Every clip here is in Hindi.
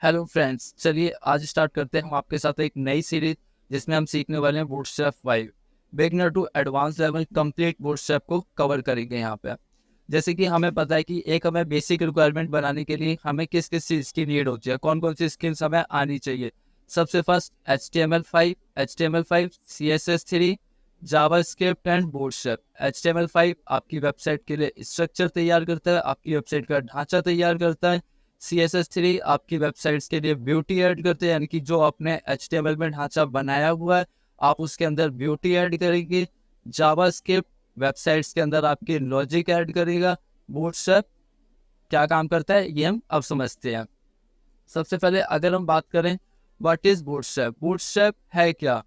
हेलो फ्रेंड्स, चलिए आज स्टार्ट करते हैं हम आपके साथ एक नई सीरीज जिसमें हम सीखने वाले हैं Bootstrap 5 beginner to advance level complete Bootstrap को कवर करेंगे यहाँ पे। जैसे कि हमें पता है कि एक हमें बेसिक रिक्वायरमेंट बनाने के लिए हमें किस किस चीज़ की नीड होती है, कौन कौन सी स्किल्स हमें आनी चाहिए। सबसे first HTML5, CSS3, JavaScript and bootstrap. HTML5 आपकी वेबसाइट के लिए स्ट्रक्चर तैयार करता है, आपकी वेबसाइट का ढांचा तैयार करता है। CSS3 आपकी वेबसाइट्स के लिए ब्यूटी ऐड करते हैं, यानी कि जो आपने HTML में ढांचा बनाया हुआ है आप उसके अंदर ब्यूटी ऐड करेंगे। जावास्क्रिप्ट वेबसाइट्स के अंदर आपके लॉजिक ऐड करेगा। बूटस्ट्रैप क्या काम करता है ये हम अब समझते हैं। सबसे पहले अगर हम बात करें व्हाट इज बूटस्ट्रैप, बूटस्ट्रैप है क्या।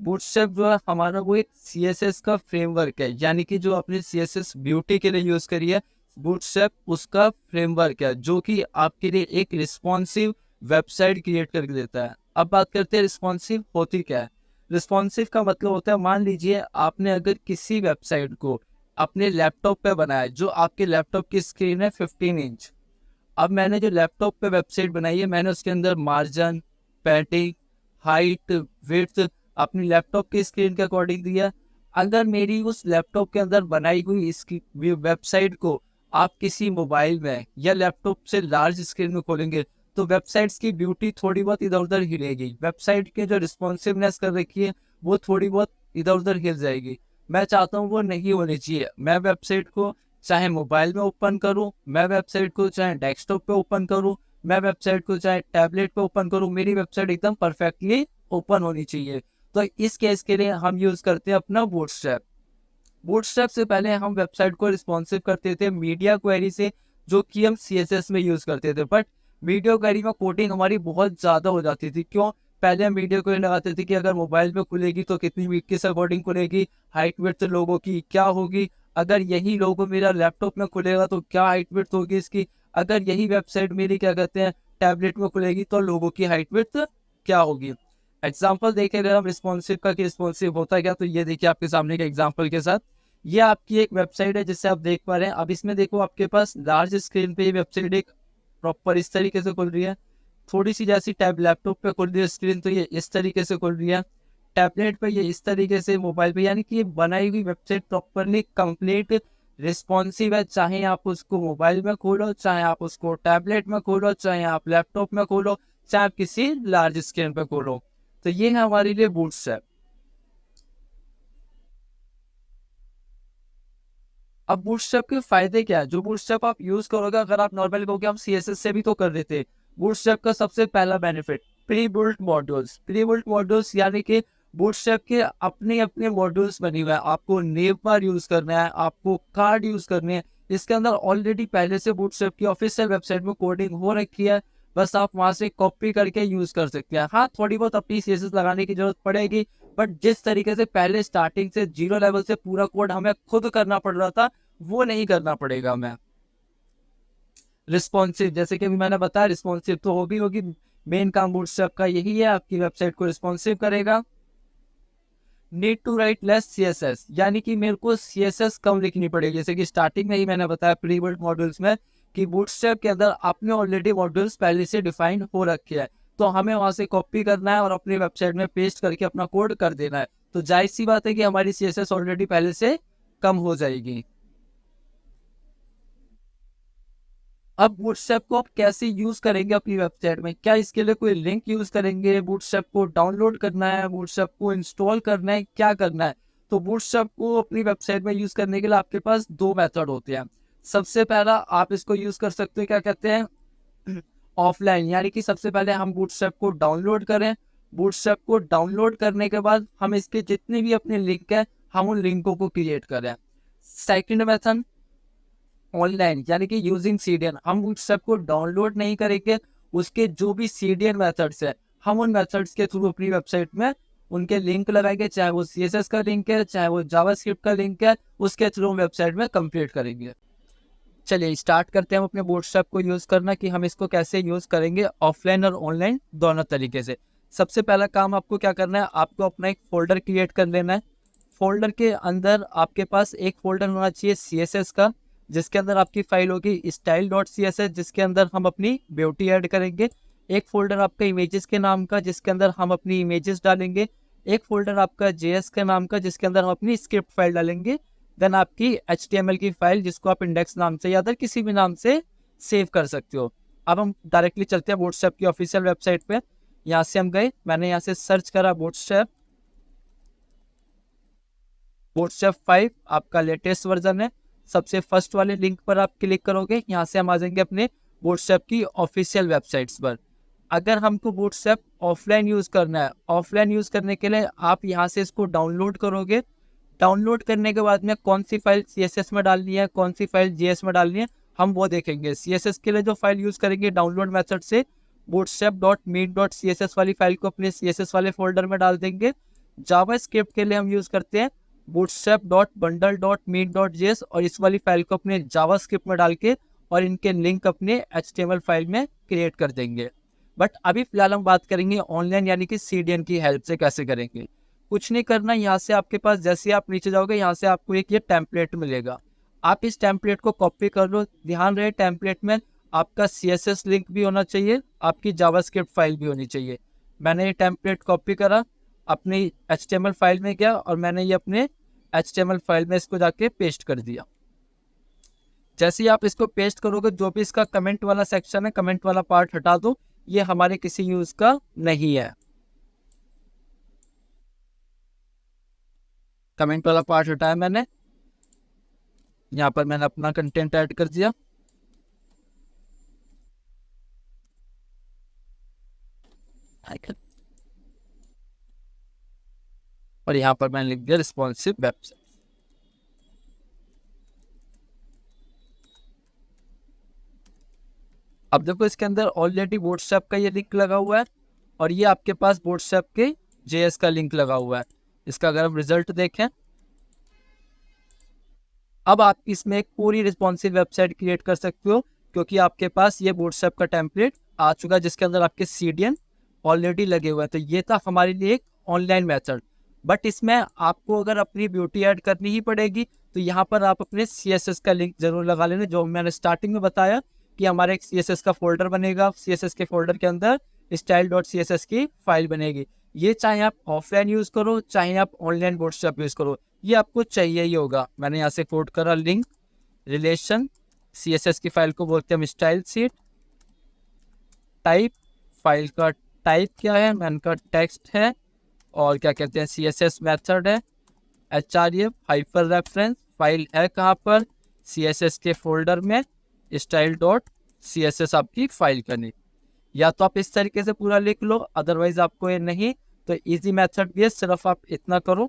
बूटस्ट्रैप जो है हमारा वो एक CSS का फ्रेमवर्क है, यानी कि जो आपने CSS ब्यूटी के लिए यूज करी है, बूटस्ट्रैप उसका फ्रेमवर्क है जो कि आपके लिए एक रिस्पॉन्सिव वेबसाइट क्रिएट करके देता है। अब बात करते हैं रिस्पॉन्सिव होती क्या है। रिस्पॉन्सिव का मतलब होता है, मान लीजिए आपने अगर किसी वेबसाइट को अपने लैपटॉप पे बनाया, जो आपके लैपटॉप की स्क्रीन है 15 इंच। अब मैंने जो लैपटॉप पे वेबसाइट बनाई है, मैंने उसके अंदर मार्जिन, पैडिंग, हाइट, विड्थ अपनी लैपटॉप की स्क्रीन के अकॉर्डिंग दिया। अगर मेरी उस लैपटॉप के अंदर बनाई हुई इसकी वेबसाइट को आप किसी मोबाइल में या लैपटॉप से लार्ज स्क्रीन में खोलेंगे तो वेबसाइट्स की ब्यूटी थोड़ी बहुत इधर उधर हिलेगी। वेबसाइट की जो रिस्पॉन्सिवनेस कर रखी है वो थोड़ी बहुत इधर उधर हिल जाएगी। मैं चाहता हूँ वो नहीं होनी चाहिए। मैं वेबसाइट को चाहे मोबाइल में ओपन करूं, मैं वेबसाइट को चाहे डेस्कटॉप पे ओपन करूं, मैं वेबसाइट को चाहे टैबलेट पे ओपन करूं, मेरी वेबसाइट एकदम परफेक्टली ओपन होनी चाहिए। तो इस केस के लिए हम यूज करते हैं अपना बूटस्ट्रैप। बूटस्ट्रैप से पहले हम वेबसाइट को रिस्पॉन्सिव करते थे मीडिया क्वेरी से, जो कि हम CSS में यूज करते थे। बट मीडिया क्वेरी में कोडिंग हमारी बहुत ज्यादा हो जाती थी। क्यों? पहले हम वीडियो क्वेरी लगाते थे कि अगर मोबाइल में खुलेगी तो कितनी किस अकॉर्डिंग खुलेगी, हाइट विड्थ लोगों की क्या होगी, अगर यही लोगो मेरा लैपटॉप में खुलेगा तो क्या हाइट विड्थ होगी इसकी, अगर यही वेबसाइट मेरी क्या कहते हैं टैबलेट में खुलेगी तो लोगों की हाइट विड्थ क्या होगी। एग्जाम्पल देखें अगर हम रिस्पॉन्सिव का कि रिस्पॉन्सिव होता है क्या, तो ये देखिए आपके सामने के एग्जाम्पल के साथ। ये आपकी एक वेबसाइट है जिससे आप देख पा रहे हैं। अब इसमें देखो आपके पास लार्ज स्क्रीन पे ये वेबसाइट एक प्रॉपर इस तरीके से खुल रही है। थोड़ी सी जैसी टैब लैपटॉप पे खुल रही है स्क्रीन तो ये इस तरीके से खुल रही है। टैबलेट पे ये इस तरीके से, मोबाइल पे, यानी कि ये बनाई हुई वेबसाइट प्रॉपरली कंप्लीट रिस्पॉन्सिव है। चाहे आप उसको मोबाइल में खोलो, चाहे आप उसको टैबलेट में खोलो, चाहे आप लैपटॉप में खोलो, चाहे आप किसी लार्ज स्क्रीन पे खोलो। तो ये है हमारे लिए बूटस्ट्रैप। अब बूटस्ट्रैप के फायदे क्या है, जो बूटस्ट्रैप आप यूज करोगे, अगर आप नॉर्मल कहोगे हम CSS से भी तो कर देते। बूटस्ट्रैप का सबसे पहला benefit pre built modules. Pre built modules यानी कि बूटस्ट्रैप के अपने अपने मॉड्यूल्स बने हुए हैं। आपको नेव बार यूज करना है, आपको कार्ड यूज करने हैं, इसके अंदर ऑलरेडी पहले से बूटस्ट्रैप की ऑफिशियल वेबसाइट में कोडिंग हो रखी है। बस आप वहां से कॉपी करके यूज कर सकते हैं। हाँ, थोड़ी बहुत अपनी CSS लगाने की जरूरत पड़ेगी, बट जिस तरीके से पहले स्टार्टिंग से जीरो लेवल से पूरा कोड हमें खुद करना पड़ रहा था, वो नहीं करना पड़ेगा हमें। रिस्पॉन्सिव, जैसे कि अभी मैंने बताया, रिस्पॉन्सिव तो होगी। मेन काम बूटस्ट्रैप का यही है, आपकी वेबसाइट को रिस्पॉन्सिव करेगा। Need to write less CSS, यानी कि मेरे को CSS कम लिखनी पड़ेगी। जैसे कि स्टार्टिंग में ही मैंने बताया प्री बिल्ट मॉड्यूल्स में कि बूटस्ट्रैप के अंदर आपने ऑलरेडी मॉड्यूल्स पहले से डिफाइन हो रखे हैं, तो हमें वहां से कॉपी करना है और अपनी वेबसाइट में पेस्ट करके अपना कोड कर देना है। तो जाहिर सी बात है कि हमारी CSS ऑलरेडी पहले से कम हो जाएगी। अब बूटस्ट्रैप को आप कैसे यूज करेंगे अपनी वेबसाइट में, क्या इसके लिए कोई लिंक यूज करेंगे, बूटस्ट्रैप को डाउनलोड करना है, बूटस्ट्रैप को इंस्टॉल करना है, क्या करना है। तो बूटस्ट्रैप को अपनी वेबसाइट में यूज करने के लिए आपके पास दो मेथड होते हैं। सबसे पहला आप इसको यूज कर सकते हो, क्या कहते हैं, ऑफलाइन, यानी कि सबसे पहले हम बूटस्ट्रैप को डाउनलोड करें। बूटस्ट्रैप को डाउनलोड करने के बाद हम इसके जितने भी अपने लिंक है हम उन लिंकों को क्रिएट करें। सेकंड मेथड ऑनलाइन, यानी कि यूजिंग CDN। हम उस सब को डाउनलोड नहीं करेंगे, उसके जो भी CDN मेथड्स है हम उन मेथड्स के थ्रू अपनी वेबसाइट में उनके लिंक लगाएंगे, चाहे वो CSS का लिंक है, चाहे वो जावास्क्रिप्ट का लिंक है, उसके थ्रू हम वेबसाइट में कंप्लीट करेंगे। चलिए स्टार्ट करते हैं हम अपने बूटस्ट्रैप को यूज करना, कि हम इसको कैसे यूज करेंगे ऑफलाइन और ऑनलाइन दोनों तरीके से। सबसे पहला काम आपको क्या करना है, आपको अपना एक फोल्डर क्रिएट कर लेना है। फोल्डर के अंदर आपके पास एक फोल्डर होना चाहिए CSS का, जिसके अंदर आपकी फाइल होगी style.css, जिसके अंदर हम अपनी ब्यूटी ऐड करेंगे। एक फोल्डर आपका इमेजेस के नाम का जिसके अंदर हम अपनी इमेजेस डालेंगे, एक फोल्डर आपका JS के नाम का जिसके अंदर हम अपनी स्क्रिप्ट फाइल डालेंगे, देन आपकी HTML की फाइल जिसको आप इंडेक्स नाम से या अदर किसी भी नाम से सेव कर सकते हो। अब हम डायरेक्टली चलते हैं बूटस्ट्रैप की ऑफिशियल वेबसाइट पे। यहाँ से हम गए, मैंने यहाँ से सर्च करा बूटस्ट्रैप 5 आपका लेटेस्ट वर्जन है। सबसे फर्स्ट वाले लिंक पर आप क्लिक करोगे, यहाँ से हम आ जाएंगे अपने बूटस्ट्रैप की ऑफिशियल वेबसाइट्स पर। अगर हमको बूटस्ट्रैप ऑफलाइन यूज करना है, ऑफलाइन यूज करने के लिए आप यहाँ से इसको डाउनलोड करोगे। डाउनलोड करने के बाद में कौन सी फाइल CSS में डालनी है, कौन सी फाइल JS में डालनी है, हम वो देखेंगे। CSS के लिए जो फाइल यूज करेंगे डाउनलोड मेथड से bootstrap.meet.css वाली फाइल को अपने CSS वाले फोल्डर में डाल देंगे। जावास्क्रिप्ट के लिए हम यूज करते हैं bootstrap.bundle.meet.js और इस वाली फाइल को अपने जावास्क्रिप्ट में डाल के और इनके लिंक अपने HTML फाइल में क्रिएट कर देंगे। बट अभी फिलहाल हम बात करेंगे ऑनलाइन यानी कि CDN की हेल्प से कैसे करेंगे। कुछ नहीं करना, यहाँ से आपके पास जैसे आप नीचे जाओगे यहाँ से आपको एक ये टेम्पलेट मिलेगा। आप इस टेम्पलेट को कॉपी कर लो। ध्यान रहे टेम्पलेट में आपका CSS लिंक भी होना चाहिए, आपकी जावास्क्रिप्ट फाइल भी होनी चाहिए। मैंने ये टेम्पलेट कॉपी करा, अपनी HTML फाइल में गया और मैंने ये अपने HTML फाइल में इसको जाके पेस्ट कर दिया। जैसे ही आप इसको पेस्ट करोगे, जो भी इसका कमेंट वाला सेक्शन है, कमेंट वाला पार्ट हटा दो, ये हमारे किसी यूज का नहीं है। कमेंट वाला पार्ट हटाया मैंने, यहाँ पर मैंने अपना कंटेंट ऐड कर दिया। और यहाँ पर मैंने लिख दिया रिस्पॉन्सिव वेबसाइट। अब देखो इसके अंदर ऑलरेडी बूटस्ट्रैप का ये लिंक लगा हुआ है और ये आपके पास बूटस्ट्रैप के JS का लिंक लगा हुआ है। इसका अगर हम रिजल्ट देखें, अब आप इसमें एक पूरी रिस्पॉन्सिव वेबसाइट क्रिएट कर सकते हो क्योंकि आपके पास ये बूटस्ट्रैप का टेम्पलेट आ चुका है जिसके अंदर आपके CDN ऑलरेडी लगे हुए हैं। तो ये था हमारे लिए एक ऑनलाइन मेथड। बट इसमें आपको अगर अपनी ब्यूटी ऐड करनी ही पड़ेगी तो यहाँ पर आप अपने CSS का लिंक जरूर लगा लेना, जो मैंने स्टार्टिंग में बताया कि हमारे एक CSS का फोल्डर बनेगा। CSS के फोल्डर के अंदर style.css की फाइल बनेगी। ये चाहे आप ऑफलाइन यूज करो चाहे आप ऑनलाइन बूटस्ट्रैप यूज करो, ये आपको चाहिए ही होगा। मैंने यहाँ से कोड करा लिंक रिलेशन, CSS की फाइल को बोलते हैं हम स्टाइल शीट, टाइप फाइल का टाइप क्या है, मैंने का टेक्स्ट है, और क्या कहते हैं CSS मेथड है, href हाइपर रेफरेंस फाइल है कहाँ पर, CSS के फोल्डर में style.css आपकी फाइल करनी। या तो आप इस तरीके से पूरा लिख लो, अदरवाइज आपको ये नहीं तो इजी मेथड भी है। सिर्फ आप इतना करो,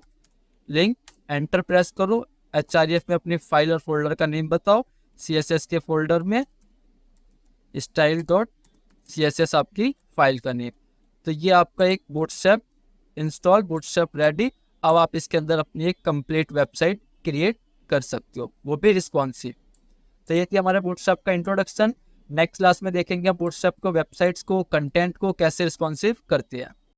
लिंक एंटर प्रेस करो, href में अपनी फाइल और फोल्डर का नेम बताओ, CSS के फोल्डर में style.css आपकी फाइल का नेम। तो ये आपका एक बूटस्ट्रैप इंस्टॉल, बूटस्ट्रैप रेडी। अब आप इसके अंदर अपनी एक कंप्लीट वेबसाइट क्रिएट कर सकते हो, वो भी रिस्पॉन्सिव। तो ये थी हमारे बूटस्ट्रैप का इंट्रोडक्शन। नेक्स्ट क्लास में देखेंगे हम बूटस्ट्रैप को, वेबसाइट्स को, कंटेंट को कैसे रिस्पॉन्सिव करते हैं।